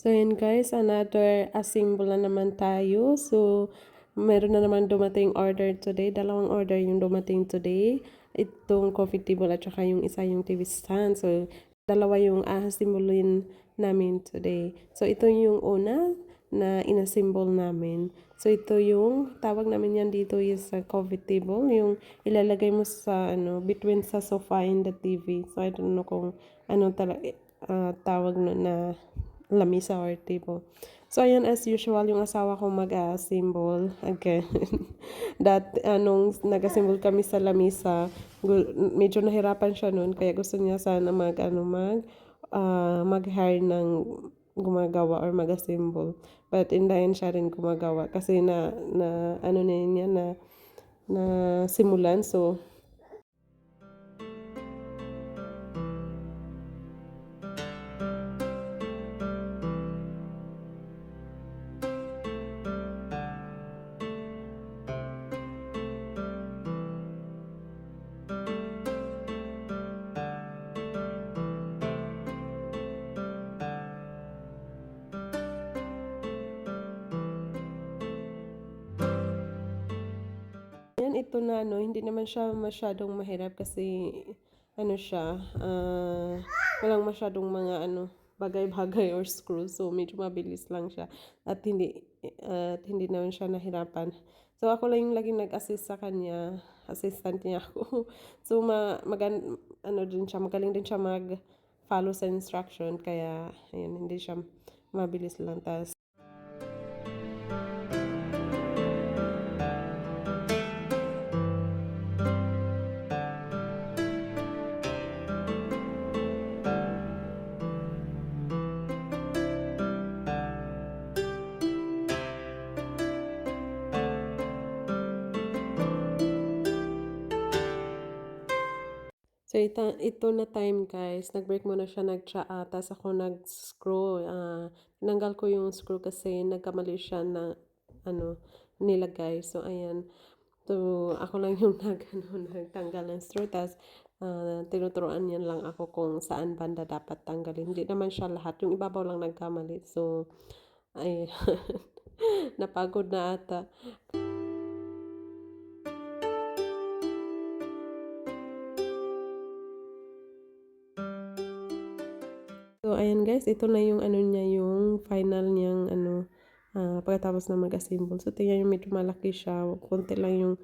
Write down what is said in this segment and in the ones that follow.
So yun guys, another assemble na naman tayo. So meron na naman dumating order today. Dalawang order yung dumating today. Itong coffee table at saka yung isa yung TV stand. So dalawa yung ahasimbulin namin today. So ito yung una na inassemble namin. So ito yung tawag namin yan dito is sa coffee table. Yung ilalagay mo sa between sa sofa and the TV. So I don't know kung ano talaga tawag no na lamisa or table. So, ayan, as usual, yung asawa ko mag-assemble again. Nung nag-assemble kami sa lamisa, medyo nahirapan siya noon, kaya gusto niya sana mag-hire ng gumagawa or mag-assemble. But in the end, siya rin gumagawa kasi ano na niya, na simulan. So, yan, ito na, hindi naman siya masyadong mahirap kasi, siya, walang masyadong mga, bagay-bagay or screw. So, medyo mabilis lang siya at hindi naman siya nahirapan. So, ako lang yung laging nag-assist sa kanya, assistant niya ako. So, magaling din siya mag-follow sa instruction, kaya, ayun, hindi siya mabilis lang. So, ito na time guys, nag-break muna siya, nag-tsaa, tas ako nag-screw. Tinanggal ko yung screw kasi nagkamali siya na, nilagay. So, ayan. So, ako lang yung nagtanggal ng screw, tas tinuturuan niya lang ako kung saan banda dapat tanggalin. Hindi naman siya lahat, yung ibabaw lang nagkamali. So, ay, napagod na ata. So, ayan guys, ito na yung niya, yung final niyang pagkatapos na mag-assemble. So, tingnan yung medyo malaki siya, konti lang yung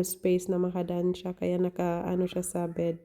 space na makadaan siya, kaya siya sa bed.